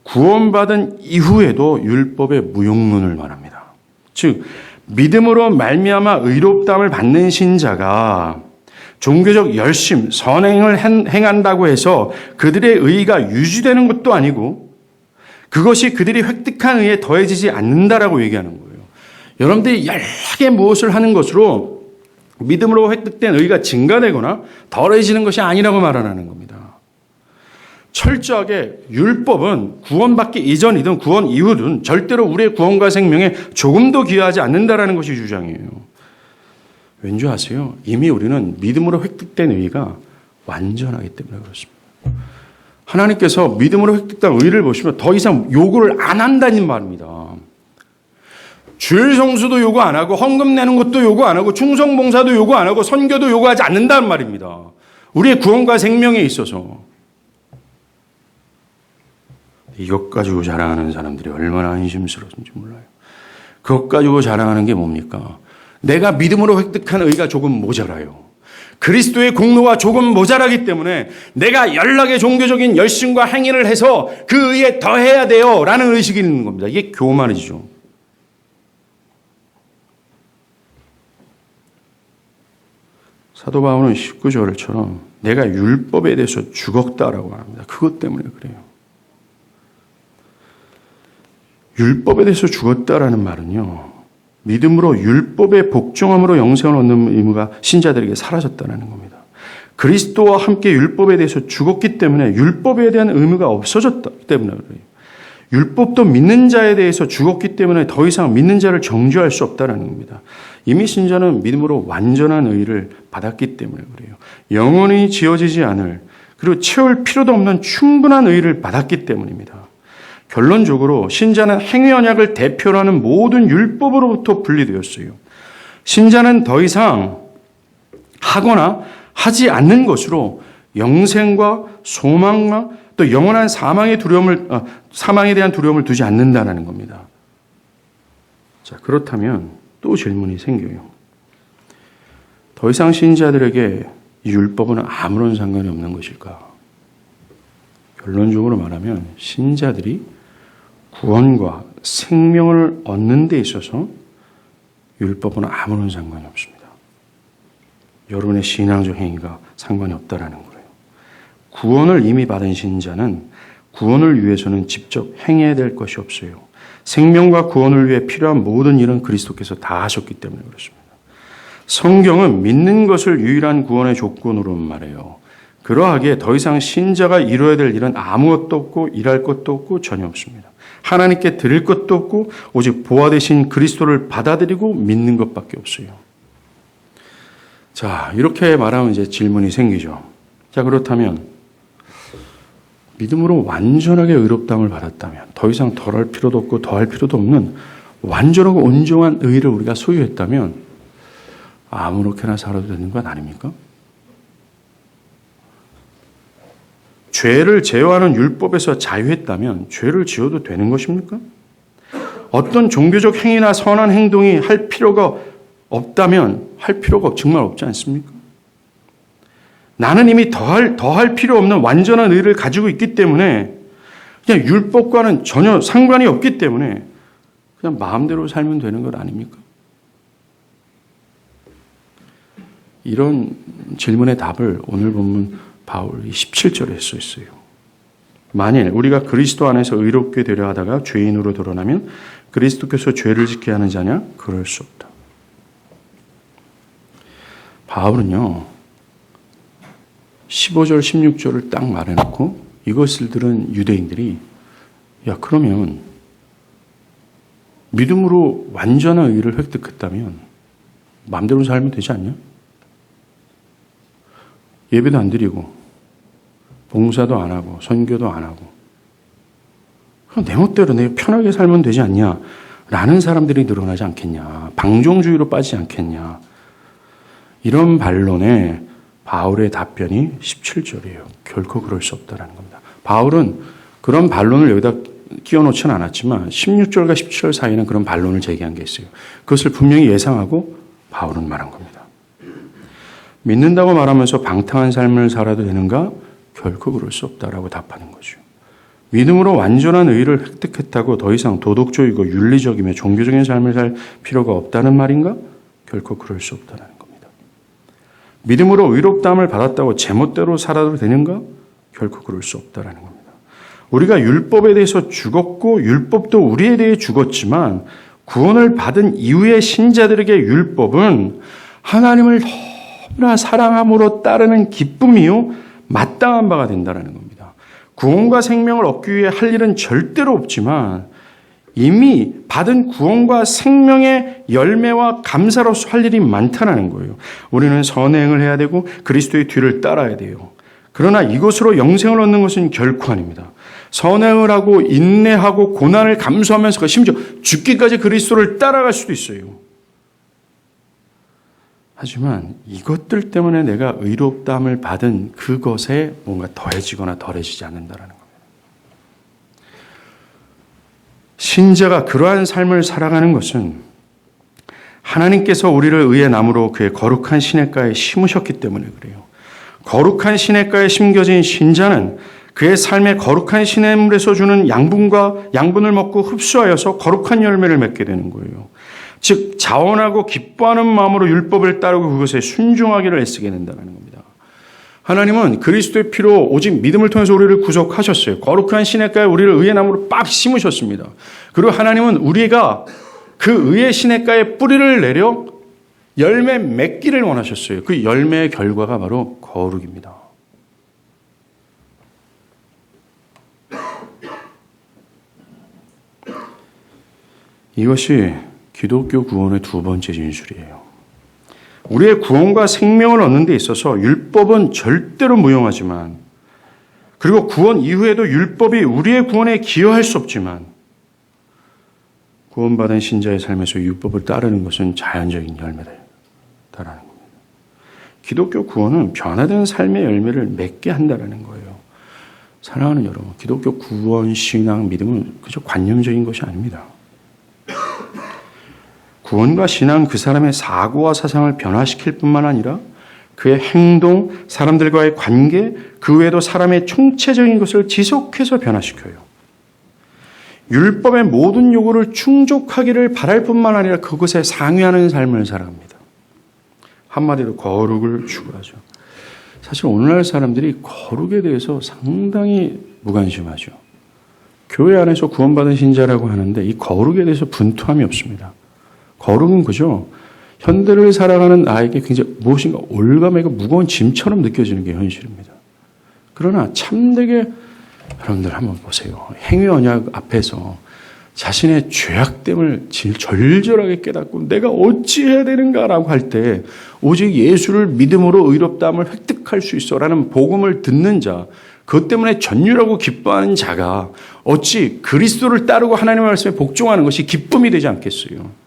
Speaker 1: 구원받은 이후에도 율법의 무용론을 말합니다. 즉 믿음으로 말미암아 의롭다함을 받는 신자가 종교적 열심, 선행을 행한다고 해서 그들의 의의가 유지되는 것도 아니고 그것이 그들이 획득한 의에 더해지지 않는다라고 얘기하는 거예요. 여러분들이 연락에 무엇을 하는 것으로 믿음으로 획득된 의의가 증가되거나 덜해지는 것이 아니라고 말하는 겁니다. 철저하게 율법은 구원받기 이전이든 구원 이후든 절대로 우리의 구원과 생명에 조금도 기여하지 않는다라는 것이 주장이에요. 왠지 아세요? 이미 우리는 믿음으로 획득된 의가 완전하기 때문에 그렇습니다. 하나님께서 믿음으로 획득된 의를 보시면 더 이상 요구를 안 한다는 말입니다. 주일 성수도 요구 안 하고 헌금 내는 것도 요구 안 하고 충성 봉사도 요구 안 하고 선교도 요구하지 않는다는 말입니다. 우리의 구원과 생명에 있어서. 이것 가지고 자랑하는 사람들이 얼마나 안심스러운지 몰라요. 그것 가지고 자랑하는 게 뭡니까? 내가 믿음으로 획득한 의가 조금 모자라요. 그리스도의 공로가 조금 모자라기 때문에 내가 연락의 종교적인 열심과 행위를 해서 그 의에 더해야 돼요 라는 의식이 있는 겁니다. 이게 교만이죠. 사도 바울은 19절처럼 내가 율법에 대해서 죽었다라고 합니다. 그것 때문에 그래요. 율법에 대해서 죽었다라는 말은요, 믿음으로 율법의 복종함으로 영생을 얻는 의무가 신자들에게 사라졌다는 겁니다. 그리스도와 함께 율법에 대해서 죽었기 때문에 율법에 대한 의무가 없어졌기 때문에 그래요. 율법도 믿는 자에 대해서 죽었기 때문에 더 이상 믿는 자를 정죄할 수 없다는 겁니다. 이미 신자는 믿음으로 완전한 의를 받았기 때문에 그래요. 영원히 지어지지 않을, 그리고 채울 필요도 없는 충분한 의를 받았기 때문입니다. 결론적으로 신자는 행위 언약을 대표로 하는 모든 율법으로부터 분리되었어요. 신자는 더 이상 하거나 하지 않는 것으로 영생과 소망과 또 영원한 사망에 대한 두려움을 두지 않는다는 겁니다. 자, 그렇다면 또 질문이 생겨요. 더 이상 신자들에게 이 율법은 아무런 상관이 없는 것일까? 결론적으로 말하면 신자들이 구원과 생명을 얻는 데 있어서 율법은 아무런 상관이 없습니다. 여러분의 신앙적 행위가 상관이 없다라는 거예요. 구원을 이미 받은 신자는 구원을 위해서는 직접 행해야 될 것이 없어요. 생명과 구원을 위해 필요한 모든 일은 그리스도께서 다 하셨기 때문에 그렇습니다. 성경은 믿는 것을 유일한 구원의 조건으로 말해요. 그러하기에 더 이상 신자가 이루어야 될 일은 아무것도 없고 일할 것도 없고 전혀 없습니다. 하나님께 드릴 것도 없고 오직 보화 되신 그리스도를 받아들이고 믿는 것밖에 없어요. 자, 이렇게 말하면 이제 질문이 생기죠. 자, 그렇다면 믿음으로 완전하게 의롭다함을 받았다면 더 이상 덜할 필요도 없고 더할 필요도 없는 완전하고 온전한 의를 우리가 소유했다면 아무렇게나 살아도 되는 건 아닙니까? 죄를 제어하는 율법에서 자유했다면 죄를 지어도 되는 것입니까? 어떤 종교적 행위나 선한 행동이 할 필요가 없다면 할 필요가 정말 없지 않습니까? 나는 이미 더할 필요 없는 완전한 의를 가지고 있기 때문에 그냥 율법과는 전혀 상관이 없기 때문에 그냥 마음대로 살면 되는 것 아닙니까? 이런 질문의 답을 오늘 본문 바울이 17절에 써 있어요. 만일 우리가 그리스도 안에서 의롭게 되려 하다가 죄인으로 드러나면 그리스도께서 죄를 짓게 하는 자냐? 그럴 수 없다. 바울은요, 15절, 16절을 딱 말해놓고 이것을 들은 유대인들이 야, 그러면 믿음으로 완전한 의를 획득했다면 마음대로 살면 되지 않냐? 예배도 안 드리고 봉사도 안 하고 선교도 안 하고 그럼 내 멋대로 내가 편하게 살면 되지 않냐? 라는 사람들이 늘어나지 않겠냐? 방종주의로 빠지지 않겠냐? 이런 반론에 바울의 답변이 17절이에요. 결코 그럴 수 없다는 겁니다. 바울은 그런 반론을 여기다 끼워놓지는 않았지만 16절과 17절 사이에는 그런 반론을 제기한 게 있어요. 그것을 분명히 예상하고 바울은 말한 겁니다. 믿는다고 말하면서 방탕한 삶을 살아도 되는가? 결코 그럴 수 없다라고 답하는 거죠. 믿음으로 완전한 의를 획득했다고 더 이상 도덕적이고 윤리적이며 종교적인 삶을 살 필요가 없다는 말인가? 결코 그럴 수 없다는 겁니다. 믿음으로 의롭다함을 받았다고 제멋대로 살아도 되는가? 결코 그럴 수 없다는 겁니다. 우리가 율법에 대해서 죽었고 율법도 우리에 대해 죽었지만 구원을 받은 이후의 신자들에게 율법은 하나님을 너무나 사랑함으로 따르는 기쁨이요 마땅한 바가 된다는 겁니다. 구원과 생명을 얻기 위해 할 일은 절대로 없지만 이미 받은 구원과 생명의 열매와 감사로서 할 일이 많다는 거예요. 우리는 선행을 해야 되고 그리스도의 뒤를 따라야 돼요. 그러나 이것으로 영생을 얻는 것은 결코 아닙니다. 선행을 하고 인내하고 고난을 감수하면서 심지어 죽기까지 그리스도를 따라갈 수도 있어요. 하지만 이것들 때문에 내가 의롭다함을 받은 그것에 뭔가 더해지거나 덜해지지 않는다는 겁니다. 신자가 그러한 삶을 살아가는 것은 하나님께서 우리를 의의 나무로 그의 거룩한 시냇가에 심으셨기 때문에 그래요. 거룩한 시냇가에 심겨진 신자는 그의 삶의 거룩한 시냇물에서 주는 양분을 먹고 흡수하여서 거룩한 열매를 맺게 되는 거예요. 즉 자원하고 기뻐하는 마음으로 율법을 따르고 그것에 순종하기를 애쓰게 된다는 겁니다. 하나님은 그리스도의 피로 오직 믿음을 통해서 우리를 구속하셨어요. 거룩한 시냇가에 우리를 의의 나무로 빡 심으셨습니다. 그리고 하나님은 우리가 그 의의 시냇가에 뿌리를 내려 열매 맺기를 원하셨어요. 그 열매의 결과가 바로 거룩입니다. 이것이 기독교 구원의 두 번째 진술이에요. 우리의 구원과 생명을 얻는 데 있어서 율법은 절대로 무용하지만, 그리고 구원 이후에도 율법이 우리의 구원에 기여할 수 없지만, 구원받은 신자의 삶에서 율법을 따르는 것은 자연적인 열매다라는 겁니다. 기독교 구원은 변화된 삶의 열매를 맺게 한다는 거예요. 사랑하는 여러분, 기독교 구원, 신앙, 믿음은 그저 관념적인 것이 아닙니다. 구원과 신앙은 그 사람의 사고와 사상을 변화시킬 뿐만 아니라 그의 행동, 사람들과의 관계, 그 외에도 사람의 총체적인 것을 지속해서 변화시켜요. 율법의 모든 요구를 충족하기를 바랄 뿐만 아니라 그것에 상회하는 삶을 살아갑니다. 한마디로 거룩을 추구하죠. 사실 오늘날 사람들이 거룩에 대해서 상당히 무관심하죠. 교회 안에서 구원받은 신자라고 하는데 이 거룩에 대해서 분투함이 없습니다. 거룩은 그죠? 현대를 살아가는 나에게 굉장히 무엇인가 올가매고 무거운 짐처럼 느껴지는 게 현실입니다. 그러나 참되게 여러분들 한번 보세요. 행위 언약 앞에서 자신의 죄악됨을 절절하게 깨닫고 내가 어찌해야 되는가라고 할 때 오직 예수를 믿음으로 의롭다함을 획득할 수 있어라는 복음을 듣는 자, 그것 때문에 전율하고 기뻐하는 자가 어찌 그리스도를 따르고 하나님의 말씀에 복종하는 것이 기쁨이 되지 않겠어요?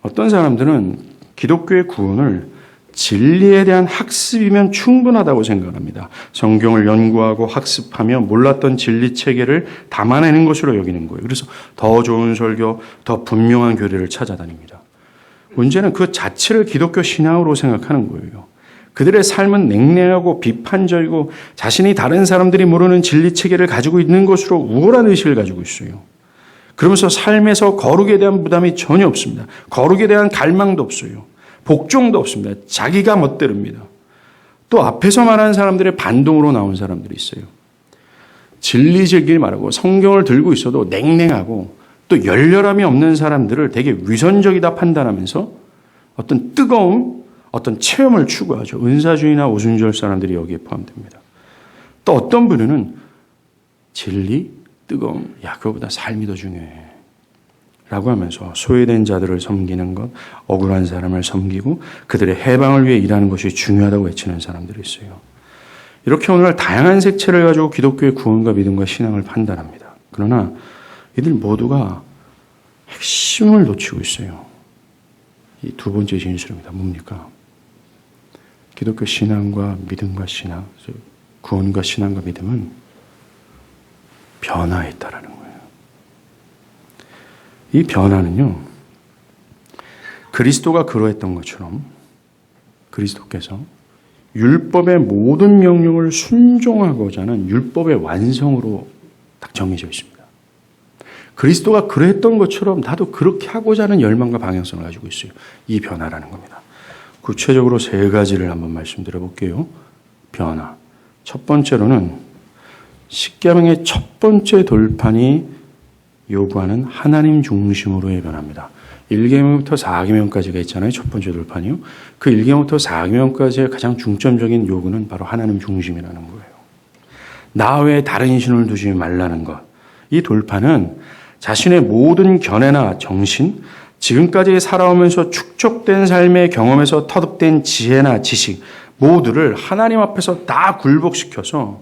Speaker 1: 어떤 사람들은 기독교의 구원을 진리에 대한 학습이면 충분하다고 생각합니다. 성경을 연구하고 학습하며 몰랐던 진리 체계를 담아내는 것으로 여기는 거예요. 그래서 더 좋은 설교, 더 분명한 교리를 찾아다닙니다. 문제는 그 자체를 기독교 신앙으로 생각하는 거예요. 그들의 삶은 냉랭하고 비판적이고 자신이 다른 사람들이 모르는 진리 체계를 가지고 있는 것으로 우월한 의식을 가지고 있어요. 그러면서 삶에서 거룩에 대한 부담이 전혀 없습니다. 거룩에 대한 갈망도 없어요. 복종도 없습니다. 자기가 멋대로입니다. 또 앞에서 말하는 사람들의 반동으로 나온 사람들이 있어요. 진리질길 말하고 성경을 들고 있어도 냉랭하고 또 열렬함이 없는 사람들을 되게 위선적이다 판단하면서 어떤 뜨거움, 어떤 체험을 추구하죠. 은사주의나 오순절 사람들이 여기에 포함됩니다. 또 어떤 분은 진리, 뜨거움, 그거보다 삶이 더 중요해 라고 하면서 소외된 자들을 섬기는 것, 억울한 사람을 섬기고 그들의 해방을 위해 일하는 것이 중요하다고 외치는 사람들이 있어요. 이렇게 오늘날 다양한 색채를 가지고 기독교의 구원과 믿음과 신앙을 판단합니다. 그러나 이들 모두가 핵심을 놓치고 있어요. 이 두 번째 진술입니다. 뭡니까? 기독교 신앙과 믿음과 신앙, 구원과 신앙과 믿음은 변화에 있다라는 거예요. 이 변화는요, 그리스도가 그러했던 것처럼 그리스도께서 율법의 모든 명령을 순종하고자 하는 율법의 완성으로 딱 정해져 있습니다. 그리스도가 그러했던 것처럼 나도 그렇게 하고자 하는 열망과 방향성을 가지고 있어요. 이 변화라는 겁니다. 구체적으로 세 가지를 한번 말씀드려 볼게요. 변화. 첫 번째로는 십계명의 첫 번째 돌판이 요구하는 하나님 중심으로의 변화입니다. 1계명부터 4계명까지가 있잖아요. 첫 번째 돌판이요. 그 1계명부터 4계명까지의 가장 중점적인 요구는 바로 하나님 중심이라는 거예요. 나 외에 다른 신을 두지 말라는 것. 이 돌판은 자신의 모든 견해나 정신, 지금까지 살아오면서 축적된 삶의 경험에서 터득된 지혜나 지식 모두를 하나님 앞에서 다 굴복시켜서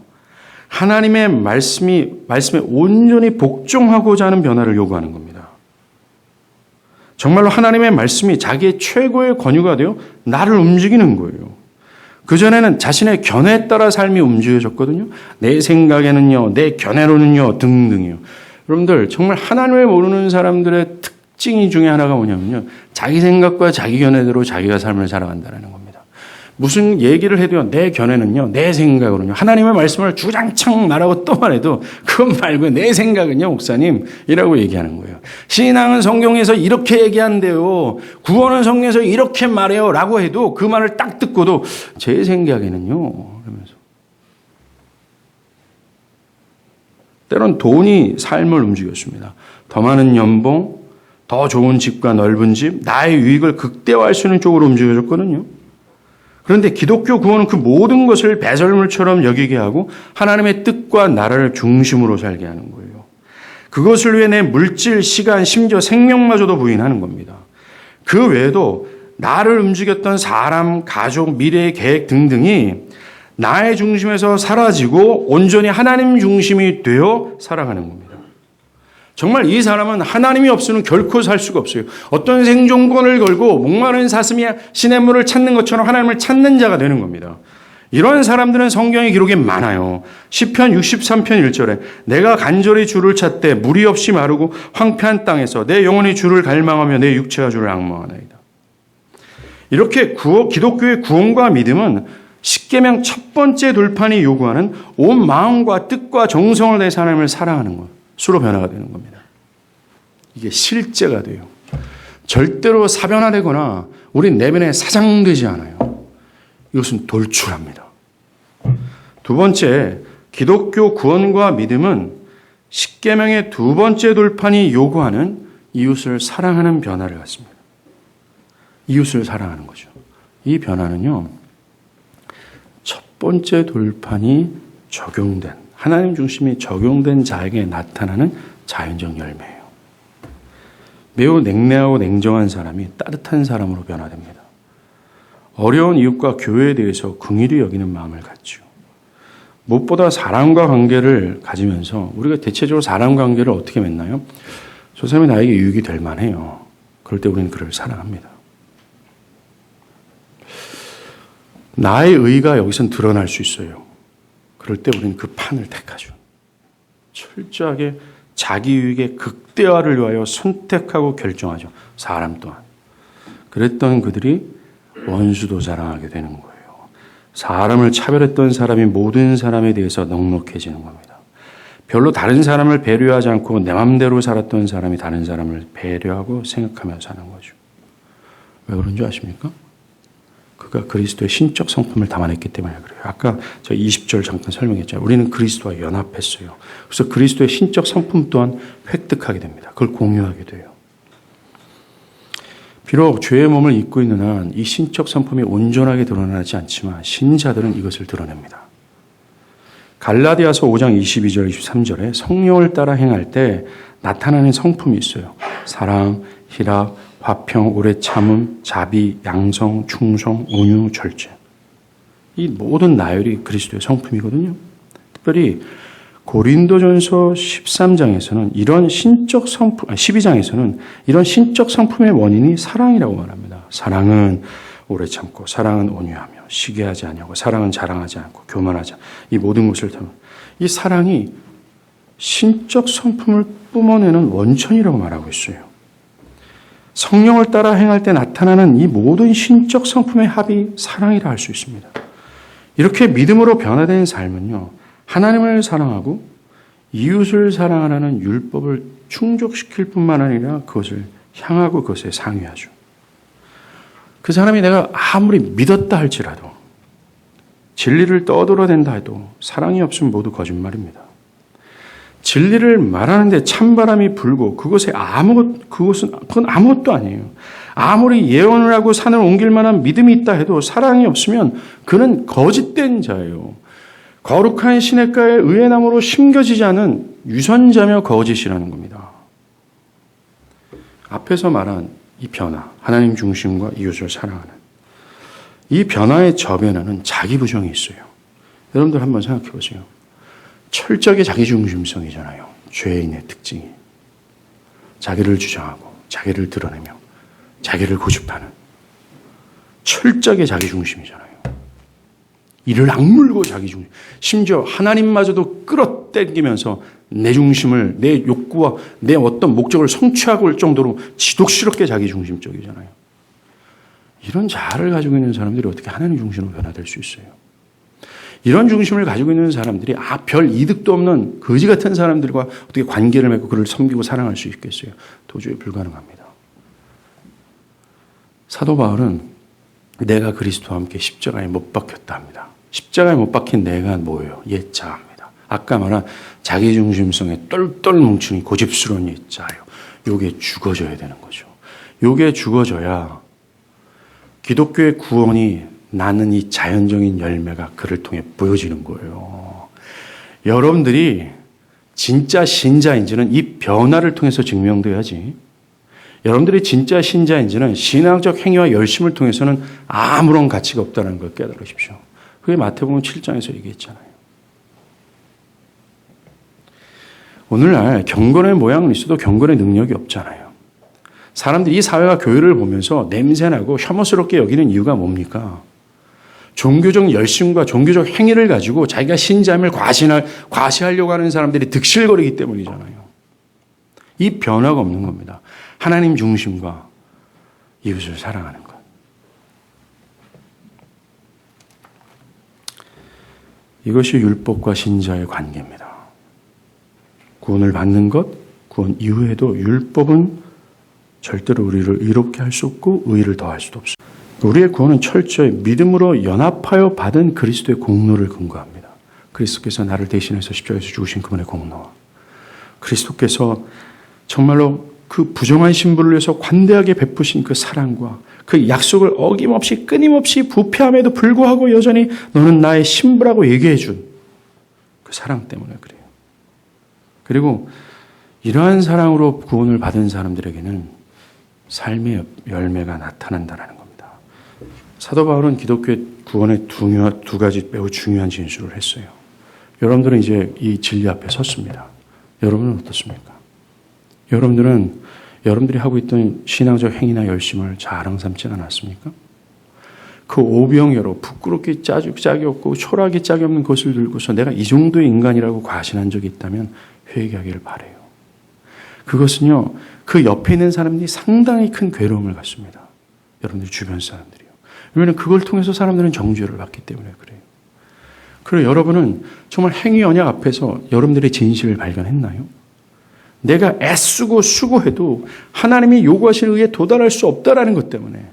Speaker 1: 하나님의 말씀에 온전히 복종하고자 하는 변화를 요구하는 겁니다. 정말로 하나님의 말씀이 자기의 최고의 권유가 되어 나를 움직이는 거예요. 그전에는 자신의 견해에 따라 삶이 움직여졌거든요. 내 생각에는요, 내 견해로는요, 등등이요. 여러분들, 정말 하나님을 모르는 사람들의 특징이 중에 하나가 뭐냐면요. 자기 생각과 자기 견해대로 자기가 삶을 살아간다는 겁니다. 무슨 얘기를 해도요, 내 견해는요, 내 생각으로는요, 하나님의 말씀을 주장창 말하고 또 말해도 그것 말고 내 생각은요, 목사님이라고 얘기하는 거예요. 신앙은 성경에서 이렇게 얘기한대요. 구원은 성경에서 이렇게 말해요. 라고 해도 그 말을 딱 듣고도 제 생각에는요, 그러면서. 때론 돈이 삶을 움직였습니다. 더 많은 연봉, 더 좋은 집과 넓은 집, 나의 유익을 극대화할 수 있는 쪽으로 움직여졌거든요. 그런데 기독교 구원은 그 모든 것을 배설물처럼 여기게 하고 하나님의 뜻과 나라를 중심으로 살게 하는 거예요. 그것을 위해 내 물질, 시간, 심지어 생명마저도 부인하는 겁니다. 그 외에도 나를 움직였던 사람, 가족, 미래의 계획 등등이 나의 중심에서 사라지고 온전히 하나님 중심이 되어 살아가는 겁니다. 정말 이 사람은 하나님이 없으면 결코 살 수가 없어요. 어떤 생존권을 걸고 목마른 사슴이 시냇물을 찾는 것처럼 하나님을 찾는 자가 되는 겁니다. 이런 사람들은 성경의 기록에 많아요. 시편 63편 1절에 내가 간절히 주를 찾되 물이 없이 마르고 황폐한 땅에서 내 영혼이 주를 갈망하며 내 육체가 주를 앙망하나이다. 이렇게 기독교의 구원과 믿음은 십계명 첫 번째 돌판이 요구하는 온 마음과 뜻과 정성을 다해서 하나님을 사랑하는 것으로 변화가 되는 겁니다. 이게 실제가 돼요. 절대로 사변화되거나 우리 내면에 사장되지 않아요. 이것은 돌출합니다. 두 번째, 기독교 구원과 믿음은 십계명의 두 번째 돌판이 요구하는 이웃을 사랑하는 변화를 갖습니다. 이웃을 사랑하는 거죠. 이 변화는요, 첫 번째 돌판이 적용된, 하나님 중심이 적용된 자에게 나타나는 자연적 열매예요. 매우 냉랭하고 냉정한 사람이 따뜻한 사람으로 변화됩니다. 어려운 이웃과 교회에 대해서 긍휼히 여기는 마음을 갖죠. 무엇보다 사람과 관계를 가지면서 우리가 대체적으로 사람 관계를 어떻게 맺나요? 저 사람이 나에게 유익이 될 만해요. 그럴 때 우리는 그를 사랑합니다. 나의 의가 여기선 드러날 수 있어요. 그럴 때 우리는 그 판을 택하죠. 철저하게 자기 유익의 극대화를 위하여 선택하고 결정하죠. 사람 또한. 그랬던 그들이 원수도 자랑하게 되는 거예요. 사람을 차별했던 사람이 모든 사람에 대해서 넉넉해지는 겁니다. 별로 다른 사람을 배려하지 않고 내 맘대로 살았던 사람이 다른 사람을 배려하고 생각하며 사는 거죠. 왜 그런 줄 아십니까? 그가 그리스도의 신적 성품을 담아냈기 때문에 그래요. 아까 저 20절 잠깐 설명했죠. 우리는 그리스도와 연합했어요. 그래서 그리스도의 신적 성품 또한 획득하게 됩니다. 그걸 공유하게 돼요. 비록 죄의 몸을 입고 있는 한 이 신적 성품이 온전하게 드러나지 않지만 신자들은 이것을 드러냅니다. 갈라디아서 5장 22절 23절에 성령을 따라 행할 때 나타나는 성품이 있어요. 사랑, 희락, 화평, 오래 참음, 자비, 양성, 충성, 온유, 절제. 이 모든 나열이 그리스도의 성품이거든요. 특별히 고린도전서 13장에서는 이런 신적 성품, 12장에서는 이런 신적 성품의 원인이 사랑이라고 말합니다. 사랑은 오래 참고, 사랑은 온유하며, 시기하지 아니하고, 사랑은 자랑하지 않고, 교만하지 않고, 이 모든 것을 담은 이 사랑이 신적 성품을 뿜어내는 원천이라고 말하고 있어요. 성령을 따라 행할 때 나타나는 이 모든 신적 성품의 합이 사랑이라 할 수 있습니다. 이렇게 믿음으로 변화된 삶은요, 하나님을 사랑하고 이웃을 사랑하라는 율법을 충족시킬 뿐만 아니라 그것을 향하고 그것에 상의하죠. 그 사람이 내가 아무리 믿었다 할지라도 진리를 떠들어댄다 해도 사랑이 없으면 모두 거짓말입니다. 진리를 말하는데 찬바람이 불고 그건 아무것도 아니에요. 아무리 예언을 하고 산을 옮길 만한 믿음이 있다 해도 사랑이 없으면 그는 거짓된 자예요. 거룩한 시냇가의 의의 나무로 심겨지지 않은 유선자며 거짓이라는 겁니다. 앞에서 말한 이 변화, 하나님 중심과 이웃을 사랑하는 이 변화의 저변에는 자기 부정이 있어요. 여러분들 한번 생각해 보세요. 철저하게 자기 중심성이잖아요. 죄인의 특징이. 자기를 주장하고 자기를 드러내며 자기를 고집하는 철저하게 자기 중심이잖아요. 이를 악물고 자기 중심. 심지어 하나님마저도 끌어당기면서 내 중심을, 내 욕구와 내 어떤 목적을 성취하고 올 정도로 지독스럽게 자기 중심적이잖아요. 이런 자아를 가지고 있는 사람들이 어떻게 하나님 중심으로 변화될 수 있어요? 이런 중심을 가지고 있는 사람들이 별 이득도 없는 거지 같은 사람들과 어떻게 관계를 맺고 그를 섬기고 사랑할 수 있겠어요? 도저히 불가능합니다. 사도 바울은 내가 그리스도와 함께 십자가에 못 박혔다 합니다. 십자가에 못 박힌 내가 뭐예요? 옛자입니다. 아까 말한 자기중심성에 똘똘 뭉친 고집스러운 옛자예요. 요게 죽어져야 되는 거죠. 요게 죽어져야 기독교의 구원이 나는 이 자연적인 열매가 그를 통해 보여지는 거예요. 여러분들이 진짜 신자인지는 이 변화를 통해서 증명돼야지. 여러분들이 진짜 신자인지는 신앙적 행위와 열심을 통해서는 아무런 가치가 없다는 걸 깨달으십시오. 그게 마태복음 7장에서 얘기했잖아요. 오늘날 경건의 모양은 있어도 경건의 능력이 없잖아요. 사람들이 이 사회와 교회를 보면서 냄새나고 혐오스럽게 여기는 이유가 뭡니까? 종교적 열심과 종교적 행위를 가지고 자기가 신자임을 과시하려고 하는 사람들이 득실거리기 때문이잖아요. 이 변화가 없는 겁니다. 하나님 중심과 이웃을 사랑하는 것. 이것이 율법과 신자의 관계입니다. 구원을 받는 것, 구원 이후에도 율법은 절대로 우리를 의롭게 할 수 없고 의의를 더할 수도 없습니다. 우리의 구원은 철저히 믿음으로 연합하여 받은 그리스도의 공로를 근거합니다. 그리스도께서 나를 대신해서 십자가에서 죽으신 그분의 공로와 그리스도께서 정말로 그 부정한 신부를 위해서 관대하게 베푸신 그 사랑과 그 약속을 어김없이 끊임없이 부패함에도 불구하고 여전히 너는 나의 신부라고 얘기해 준 그 사랑 때문에 그래요. 그리고 이러한 사랑으로 구원을 받은 사람들에게는 삶의 열매가 나타난다는 겁니다. 사도 바울은 기독교의 구원의 두 가지 매우 중요한 진술을 했어요. 여러분들은 이제 이 진리 앞에 섰습니다. 여러분은 어떻습니까? 여러분들은 여러분들이 하고 있던 신앙적 행위나 열심을 자랑 삼지 않았습니까? 그 오병여로 부끄럽게 짝이 없고 초라하게 짝이 없는 것을 들고서 내가 이 정도의 인간이라고 과신한 적이 있다면 회개하기를 바라요. 그것은요, 그 옆에 있는 사람들이 상당히 큰 괴로움을 갖습니다. 여러분들 주변 사람들이요. 왜냐하면 그걸 통해서 사람들은 정죄를 받기 때문에 그래요. 그리고 여러분은 정말 행위 언약 앞에서 여러분들의 진실을 발견했나요? 내가 애쓰고 수고해도 하나님이 요구하신 의에 도달할 수 없다라는 것 때문에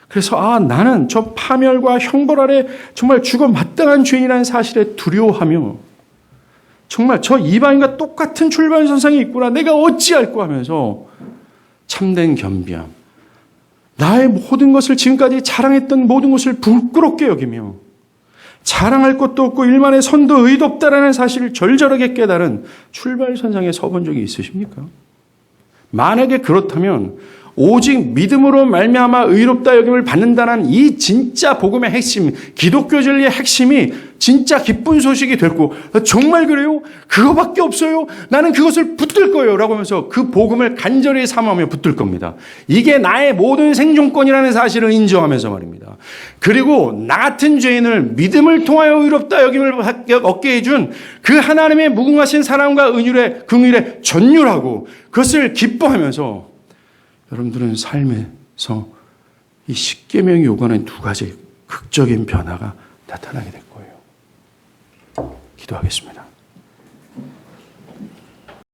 Speaker 1: 그래서 나는 저 파멸과 형벌 아래 정말 죽어 마땅한 죄인이라는 사실에 두려워하며 정말 저 이방인과 똑같은 출발선상에 있구나 내가 어찌할꼬 하면서 참된 겸비함 나의 모든 것을 지금까지 자랑했던 모든 것을 부끄럽게 여기며 자랑할 것도 없고 일만의 선도 의도 없다라는 사실을 절절하게 깨달은 출발선상에 서본 적이 있으십니까? 만약에 그렇다면 오직 믿음으로 말미암아 의롭다 여김을 받는다는 이 진짜 복음의 핵심, 기독교 진리의 핵심이 진짜 기쁜 소식이 됐고 정말 그래요? 그거밖에 없어요? 나는 그것을 붙들 거예요 라고 하면서 그 복음을 간절히 삼으며 붙들 겁니다. 이게 나의 모든 생존권이라는 사실을 인정하면서 말입니다. 그리고 나 같은 죄인을 믿음을 통하여 의롭다 여김을 얻게 해준 그 하나님의 무궁하신 사랑과 긍휼에 전율하고 그것을 기뻐하면서 여러분들은 삶에서 이 십계명이 요구하는 두 가지 극적인 변화가 나타나게 될 거예요. 기도하겠습니다.